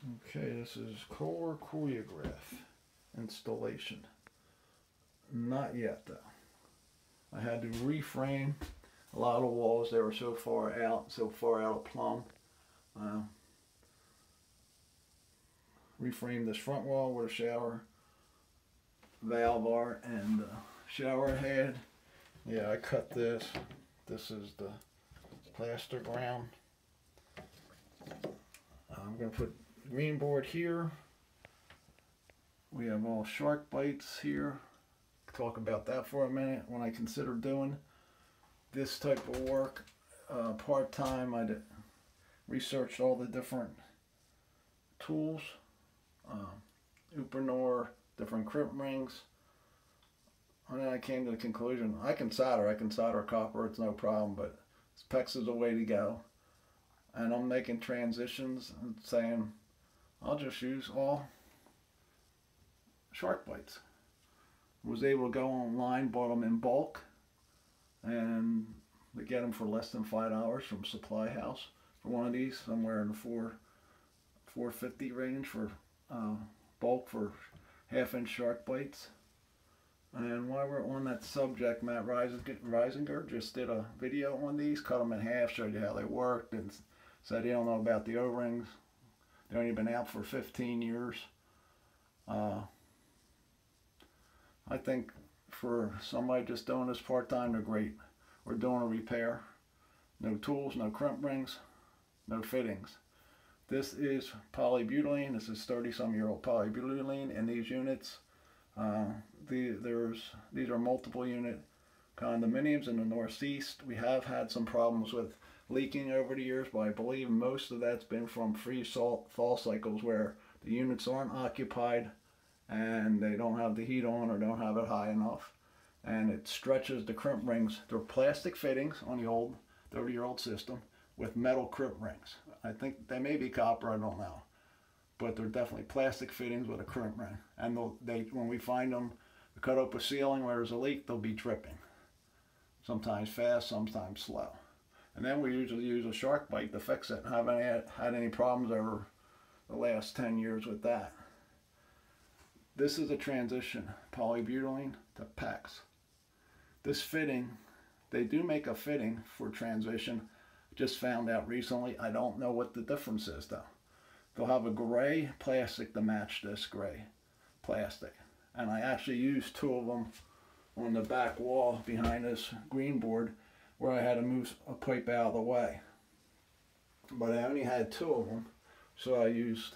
Okay, this is Kohler Choreograph installation. Not yet though. I had to reframe a lot of walls. They were so far out of plumb. Reframe this front wall where the shower valve are and the shower head. Yeah, I cut this. This is the plaster ground. I'm going to put green board here. We have all shark bites here. Talk about that for a minute. When I consider doing this type of work part-time, I researched all the different tools, Uponor, different crimp rings, and then I came to the conclusion I can solder copper, it's no problem, but PEX is the way to go. And I'm making transitions and saying I'll just use all shark bites. Was able to go online, bought them in bulk, and they get them for less than $5 from Supply House for one of these, somewhere in the $4.50 range for bulk for half-inch shark bites. And while we're on that subject, Matt Reisinger just did a video on these, cut them in half, showed you how they worked, and said he don't know about the O-rings. They've only been out for 15 years. I think for somebody just doing this part-time, they're great. We're doing a repair. No tools, no crimp rings, no fittings. This is polybutylene. This is 30-some-year-old polybutylene in these units. These are multiple unit condominiums in the Northeast. We have had some problems with leaking over the years, but I believe most of that's been from freeze-thaw cycles where the units aren't occupied and they don't have the heat on or don't have it high enough, and it stretches the crimp rings. They're plastic fittings on the old 30-year-old system with metal crimp rings. I think they may be copper, I don't know, but they're definitely plastic fittings with a crimp ring. And when we find them, we cut up a ceiling where there's a leak, they'll be dripping. Sometimes fast, sometimes slow. And then we usually use a shark bite to fix it. I haven't had any problems over the last 10 years with that. This is a transition, polybutylene to PEX. This fitting, they do make a fitting for transition. Just found out recently. I don't know what the difference is though. They'll have a gray plastic to match this gray plastic. And I actually used two of them on the back wall behind this green board where I had to move a pipe out of the way. But I only had two of them, so I used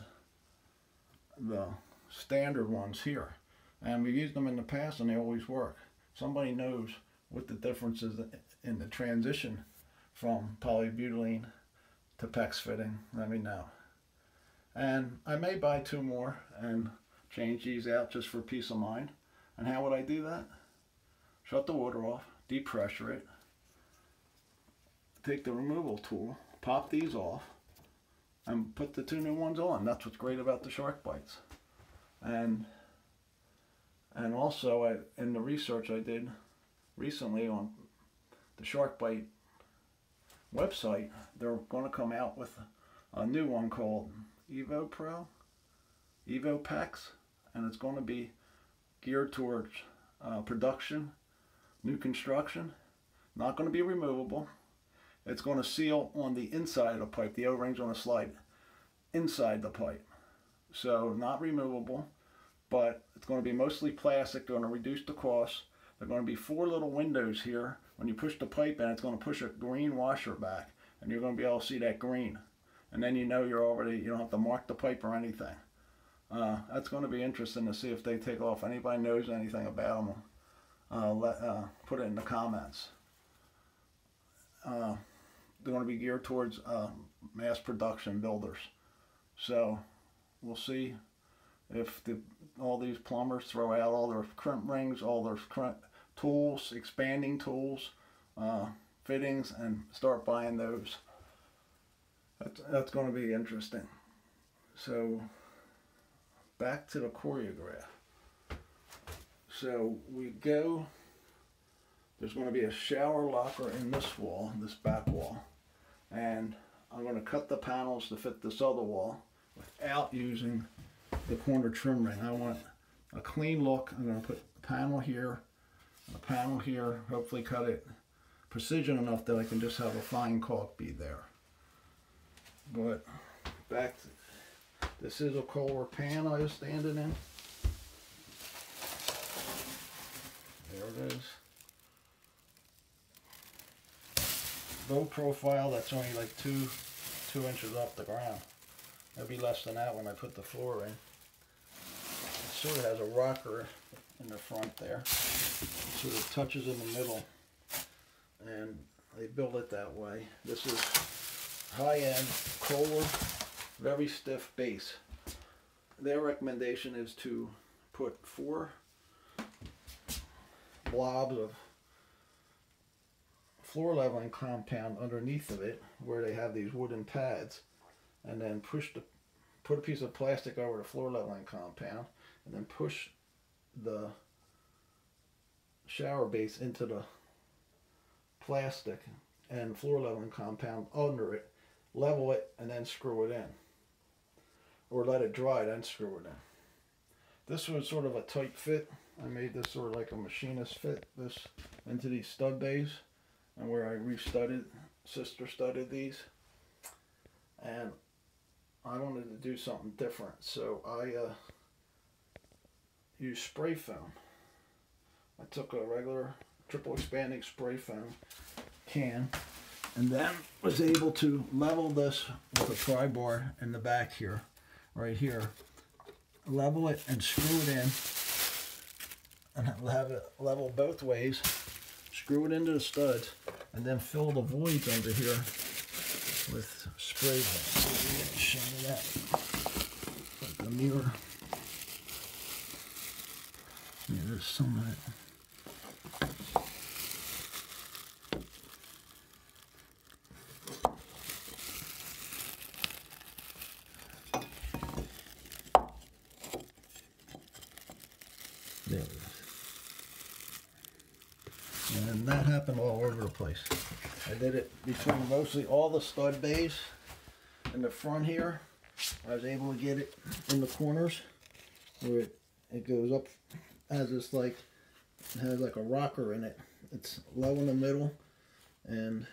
the standard ones here. And we've used them in the past and they always work. Somebody knows what the difference is in the transition from polybutylene to PEX fitting, let me know. And I may buy two more and change these out just for peace of mind. And how would I do that? Shut the water off, depressure it, take the removal tool, pop these off, and put the two new ones on. That's what's great about the shark bites. And also in the research I did recently on the shark bite website, they're going to come out with a new one called Evo Pro, Evo PEX, and it's going to be geared towards production, new construction. Not going to be removable. It's going to seal on the inside of the pipe. The O-ring's going to slide inside the pipe. So not removable, but it's going to be mostly plastic. They're going to reduce the cost. There are going to be 4 little windows here. When you push the pipe in, it's going to push a green washer back, and you're going to be able to see that green. And then you know you don't have to mark the pipe or anything. That's going to be interesting to see if they take off. Anybody knows anything about them, put it in the comments. They're going to be geared towards mass production builders. So we'll see if all these plumbers throw out all their crimp rings, all their crimp tools, expanding tools, fittings, and start buying those. That's going to be interesting. So back to the choreograph. So we go, there's going to be a shower locker in this wall, this back wall, and I'm going to cut the panels to fit this other wall with out using the corner trim ring. I want a clean look. I'm going to put a panel here, hopefully cut it precision enough that I can just have a fine caulk bead there. But back to, this is a Kohler pan I was standing in. There it is. Low profile, that's only like two inches off the ground. It'll be less than that when I put the floor in. It sort of has a rocker in the front there. It sort of touches in the middle, and they build it that way. This is high-end Kohler, very stiff base. Their recommendation is to put 4 blobs of floor leveling compound underneath of it, where they have these wooden pads, and then put a piece of plastic over the floor leveling compound, and then push the shower base into the plastic and floor leveling compound under it, level it, and then screw it in, or let it dry then screw it in. This was sort of a tight fit. I made this sort of like a machinist fit this into these stud bays, and where I re-studded, sister studded these, and I wanted to do something different, so I used spray foam. I took a regular triple expanding spray foam can, and then was able to level this with a pry bar in the back here, right here, level it and screw it in, and have it level both ways, screw it into the studs, and then fill the voids under here with spray foam. Show me that. Like the mirror. Yeah, there's some of it. There it is. And that happened all over the place. I did it between mostly all the stud bays in the front here. I was able to get it in the corners where it goes up as it's like, it has like a rocker in it. It's low in the middle and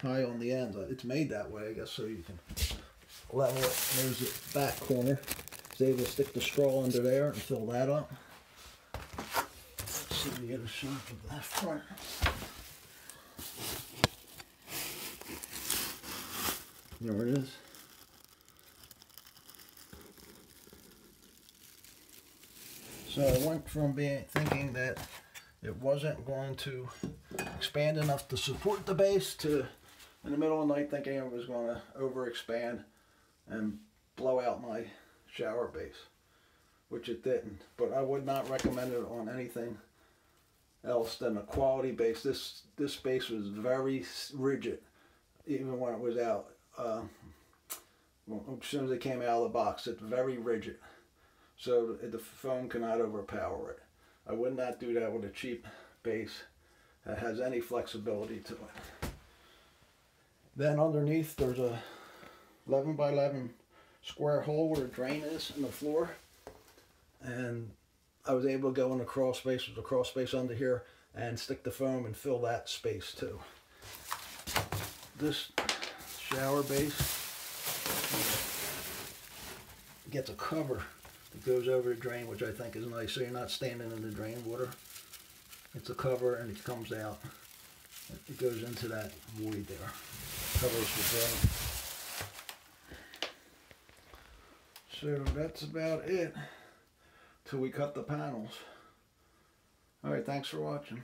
high on the ends. It's made that way, I guess, so you can level it. There's the back corner. It's able to stick the straw under there and fill that up. Let's see if we get a shot of that front. There it is. So I went from thinking that it wasn't going to expand enough to support the base to, in the middle of the night, thinking it was going to overexpand and blow out my shower base, which it didn't. But I would not recommend it on anything else than a quality base. This base was very rigid, even when it was out. As soon as it came out of the box, it's very rigid. So the foam cannot overpower it. I would not do that with a cheap base that has any flexibility to it. Then underneath there's a 11 by 11 square hole where the drain is in the floor. And I was able to go in the crawl space, with the crawl space under here, and stick the foam and fill that space too. This shower base gets a cover that goes over the drain, which I think is nice, so you're not standing in the drain water. It's a cover and it comes out. It goes into that void there. Covers the drain. So that's about it till we cut the panels. Alright, thanks for watching.